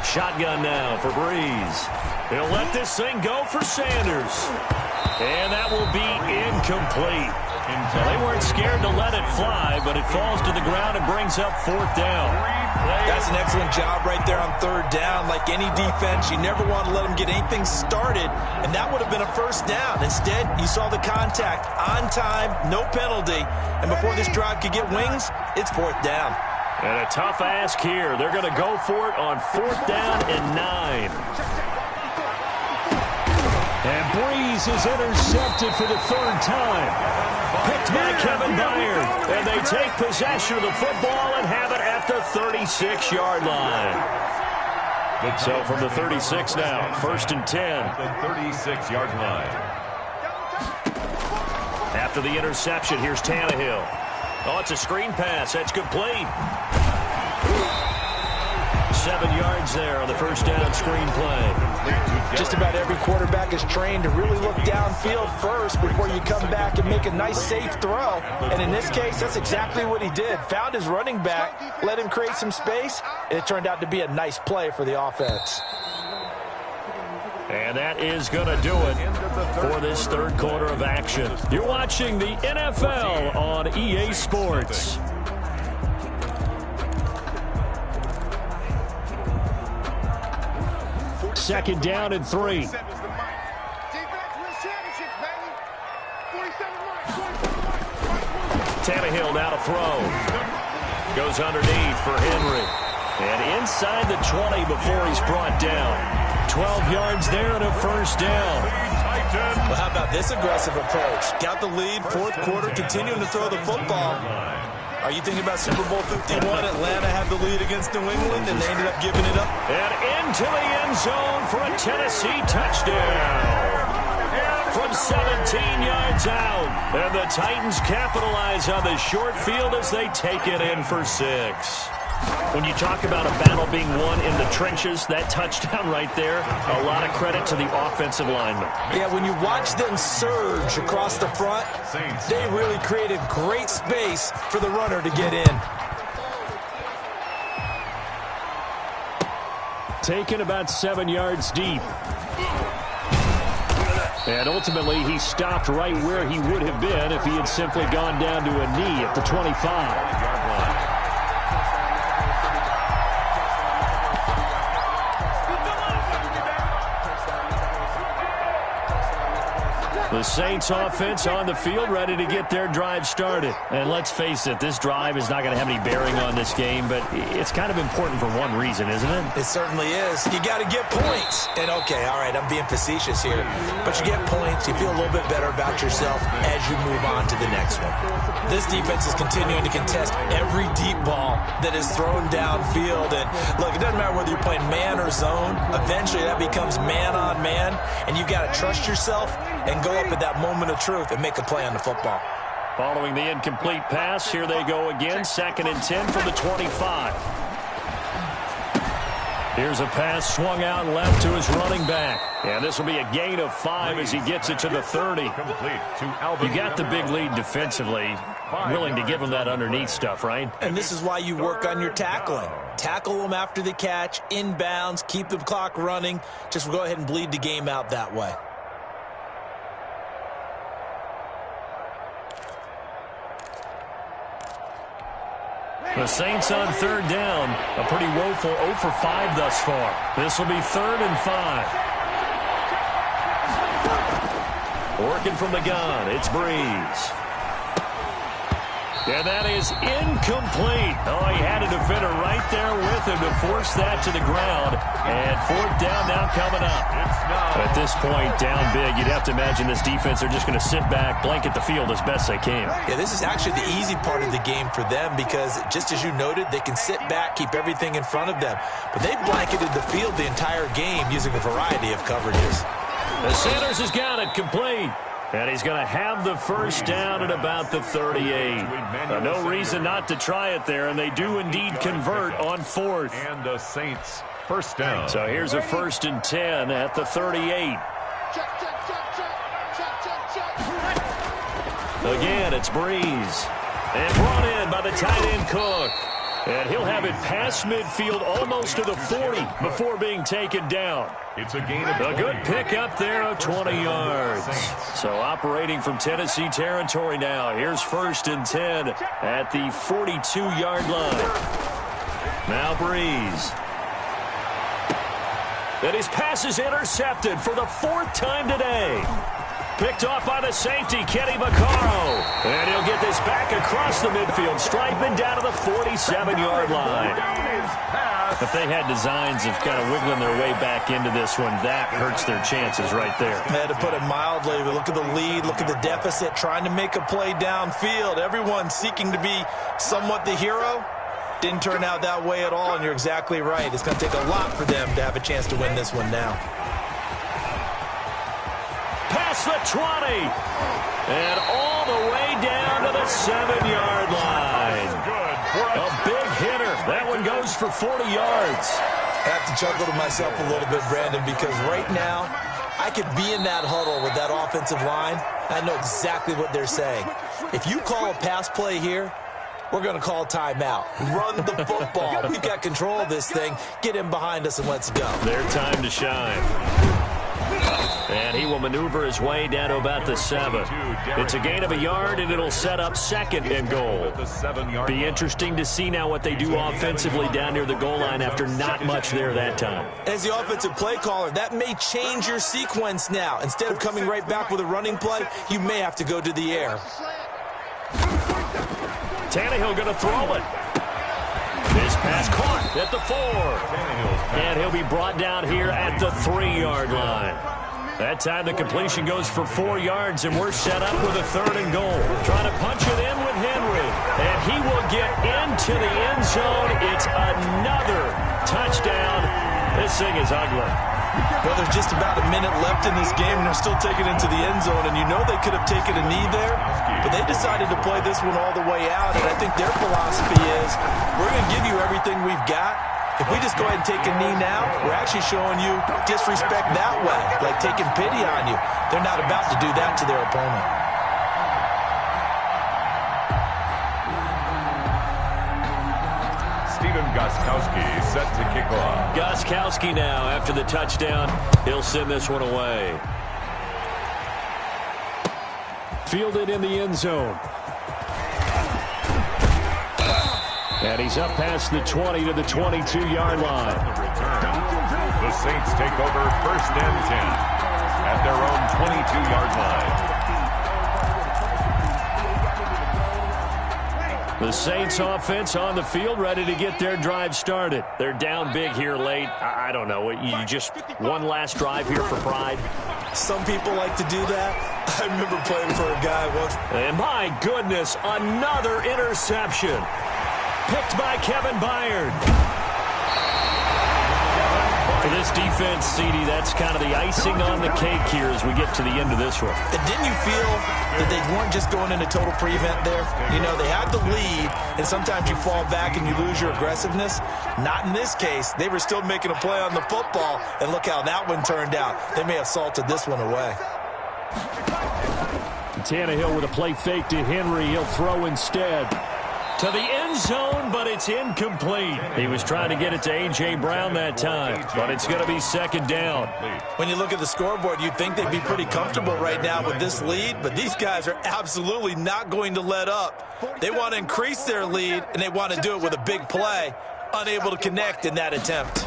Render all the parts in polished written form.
Shotgun now for Breeze. He'll let this thing go for Sanders. And that will be incomplete. Well, they weren't scared to let it fly, but it falls to the ground and brings up 4th down. That's an excellent job right there on 3rd down. Like any defense, you never want to let them get anything started, and that would have been a 1st down. Instead, you saw the contact on time, no penalty, and before this drive could get wings, it's 4th down. And a tough ask here. They're going to go for it on 4th down and 9. And Breeze is intercepted for the 3rd time. Picked by Kevin Byard. And they take possession of the football and have it at the 36-yard line. So from the 36 now, 1st and 10. The 36-yard line. After the interception, here's Tannehill. Oh, it's a screen pass. That's complete. 7 yards there on the 1st down screen play. Just about every quarterback is trained to really look downfield first before you come back and make a nice, safe throw. And in this case, that's exactly what he did. Found his running back, let him create some space, and it turned out to be a nice play for the offense. And that is going to do it for this 3rd quarter of action. You're watching the NFL on EA Sports. Second down and 3. Tannehill now to throw. Goes underneath for Henry. And inside the 20 before he's brought down. 12 yards there and a 1st down. Well, how about this aggressive approach? Got the lead, 4th quarter, continuing to throw the football. Are you thinking about Super Bowl 51? Atlanta had the lead against New England, and they ended up giving it up. And into the end zone for a Tennessee touchdown. From 17 yards out. And the Titans capitalize on the short field as they take it in for 6. When you talk about a battle being won in the trenches, that touchdown right there, a lot of credit to the offensive linemen. Yeah, when you watch them surge across the front, they really created great space for the runner to get in. Taken about 7 yards deep. And ultimately, he stopped right where he would have been if he had simply gone down to a knee at the 25. The Saints offense on the field, ready to get their drive started. And let's face it, this drive is not going to have any bearing on this game, but it's kind of important for one reason, isn't it? It certainly is. You got to get points. And okay, all right, I'm being facetious here, but you get points, you feel a little bit better about yourself as you move on to the next one. This defense is continuing to contest every deep ball that is thrown downfield. And look, it doesn't matter whether you're playing man or zone. Eventually, that becomes man on man, and you got to trust yourself and go up at that moment of truth and make a play on the football. Following the incomplete pass, here they go again. 2nd and 10 from the 25. Here's a pass swung out left to his running back. And this will be a gain of 5 as he gets it to the 30. You got the big lead defensively. Willing to give him that underneath stuff, right? And this is why you work on your tackling. Tackle them after the catch, inbounds, keep the clock running. Just go ahead and bleed the game out that way. The Saints on 3rd down. A pretty woeful 0 for 5 thus far. This will be 3rd and 5. Working from the gun, it's Breeze. And that is incomplete. Oh, he had a defender right there with him to force that to the ground. And 4th down now coming up. At this point, down big, you'd have to imagine this defense are just going to sit back, blanket the field as best they can. Yeah, this is actually the easy part of the game for them because, just as you noted, they can sit back, keep everything in front of them. But they blanketed the field the entire game using a variety of coverages. The Sanders has got it complete. And he's going to have the 1st down at about the 38. No reason not to try it there, and they do indeed convert on 4th. And the Saints 1st down. So here's a 1st and 10 at the 38. Again, it's Breeze. And brought in by the tight end Cook. And he'll have it past midfield almost to the 40 before being taken down. It's a gain of A good pickup there of 20 yards. So operating from Tennessee territory now. Here's 1st and 10 at the 42-yard line. Now Breeze. And his pass is intercepted for the 4th time today. Picked off by the safety, Kenny Vaccaro. And he'll get this back across the midfield stripe and down to the 47-yard line. If they had designs of kind of wiggling their way back into this one, that hurts their chances right there. I had to put it mildly, but look at the lead, look at the deficit, trying to make a play downfield. Everyone seeking to be somewhat the hero. Didn't turn out that way at all, and you're exactly right. It's going to take a lot for them to have a chance to win this one now. Past the 20. And all the way down to the 7-yard line. A big hitter. That one goes for 40 yards. I have to chuckle to myself a little bit, Brandon, because right now I could be in that huddle with that offensive line. I know exactly what they're saying. If you call a pass play here, we're going to call timeout. Run the football. We've got control of this thing. Get him behind us and let's go. Their time to shine. And he will maneuver his way down to about the 7. It's a gain of a yard, and it'll set up 2nd and goal. Be interesting to see now what they do offensively down near the goal line after not much there that time. As the offensive play caller, that may change your sequence now. Instead of coming right back with a running play, you may have to go to the air. Tannehill going to throw it. This pass caught at the 4. And he'll be brought down here at the 3-yard line. That time the completion goes for 4 yards, and we're set up with a 3rd and goal. Trying to punch it in with Henry. And he will get into the end zone. It's another touchdown. This thing is ugly. Well, there's just about a minute left in this game, and they're still taking it into the end zone. And you know they could have taken a knee there, but they decided to play this one all the way out. And I think their philosophy is, we're going to give you everything we've got. If we just go ahead and take a knee now, we're actually showing you disrespect that way, like taking pity on you. They're not about to do that to their opponent. Gostkowski set to kick off. Gostkowski now after the touchdown. He'll send this one away. Fielded in the end zone. And he's up past the 20 to the 22-yard line. The Saints take over 1st and 10 at their own 22-yard line. The Saints offense on the field, ready to get their drive started. They're down big here late. I don't know. You just one last drive here for pride. Some people like to do that. I remember playing for a guy once. And my goodness, another interception. Picked by Kevin Byard. For this defense, CD, that's kind of the icing on the cake here as we get to the end of this one. And didn't you feel that they weren't just going into total prevent there? You know, they had the lead, and sometimes you fall back and you lose your aggressiveness. Not in this case. They were still making a play on the football, and look how that one turned out. They may have salted this one away. Tannehill with a play fake to Henry. He'll throw instead. To the end zone, but it's incomplete. He was trying to get it to A.J. Brown that time, but it's going to be 2nd down. When you look at the scoreboard, you'd think they'd be pretty comfortable right now with this lead, but these guys are absolutely not going to let up. They want to increase their lead, and they want to do it with a big play. Unable to connect in that attempt.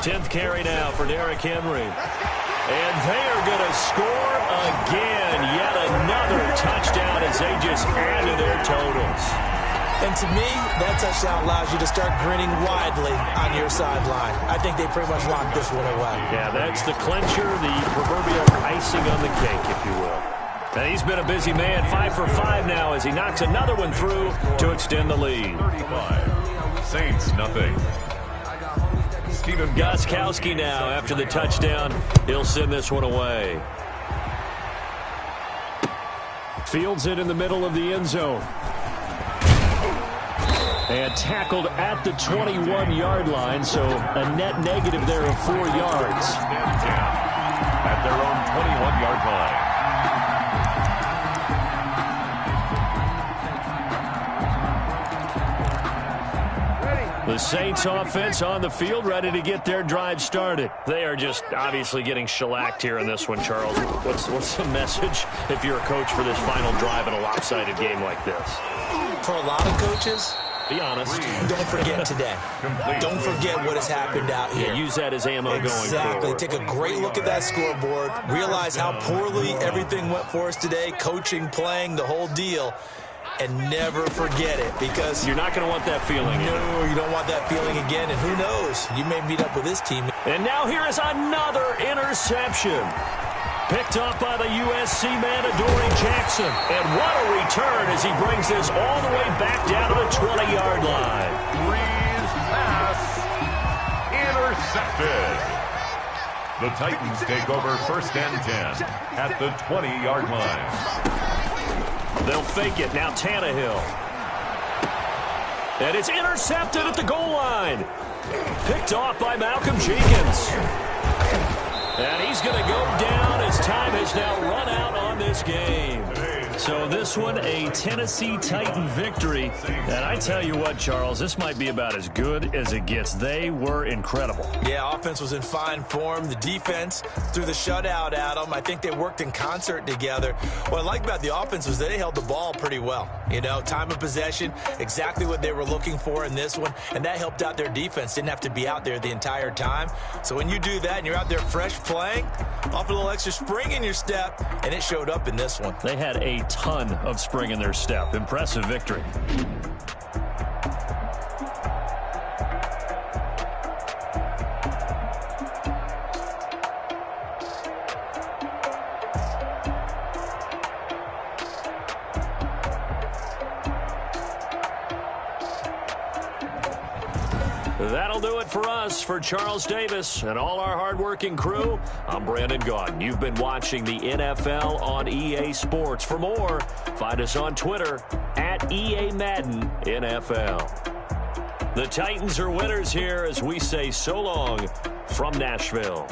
10th carry now for Derrick Henry. And they are going to score again. Yet another touchdown as they just add to their totals. And to me, that touchdown allows you to start grinning widely on your sideline. I think they pretty much locked this one away. Yeah, that's the clincher, the proverbial icing on the cake, if you will. And he's been a busy man, 5 for 5 now as he knocks another one through to extend the lead. 35. Saints, nothing. Gostkowski now after the touchdown. He'll send this one away. Fields it in the middle of the end zone. And tackled at the 21-yard line, so a net negative there of 4 yards. At their own 21-yard line. The Saints offense on the field, ready to get their drive started. They are just obviously getting shellacked here in this one, Charles. What's the message if you're a coach for this final drive in a lopsided game like this? For a lot of coaches, be honest. Don't forget today. Don't forget what has happened out here. Yeah, use that as ammo going forward. Exactly. Take a great look at that scoreboard. Realize how poorly everything went for us today. Coaching, playing, the whole deal. And never forget it, because you're not going to want that feeling. No, you don't want that feeling again. And who knows? You may meet up with this team. And now here is another interception. Picked off by the USC man, Adoree Jackson. And what a return as he brings this all the way back down to the 20-yard line. Breeze pass intercepted. The Titans take over 1st and 10 at the 20-yard line. They'll fake it. Now Tannehill. And it's intercepted at the goal line. Picked off by Malcolm Jenkins. And he's going to go down as time has now run out on this game. So this one, a Tennessee Titan victory. And I tell you what, Charles, this might be about as good as it gets. They were incredible. Yeah, offense was in fine form. The defense threw the shutout at them. I think they worked in concert together. What I like about the offense was they held the ball pretty well. You know, time of possession, exactly what they were looking for in this one. And that helped out their defense. Didn't have to be out there the entire time. So when you do that and you're out there fresh playing, off a little extra spring in your step, and it showed up in this one. They had a ton of spring in their step. Impressive victory. That'll do it for us. For Charles Davis and all our hardworking crew, I'm Brandon Gaudin. You've been watching the NFL on EA Sports. For more, find us on Twitter at EA Madden NFL. The Titans are winners here as we say so long from Nashville.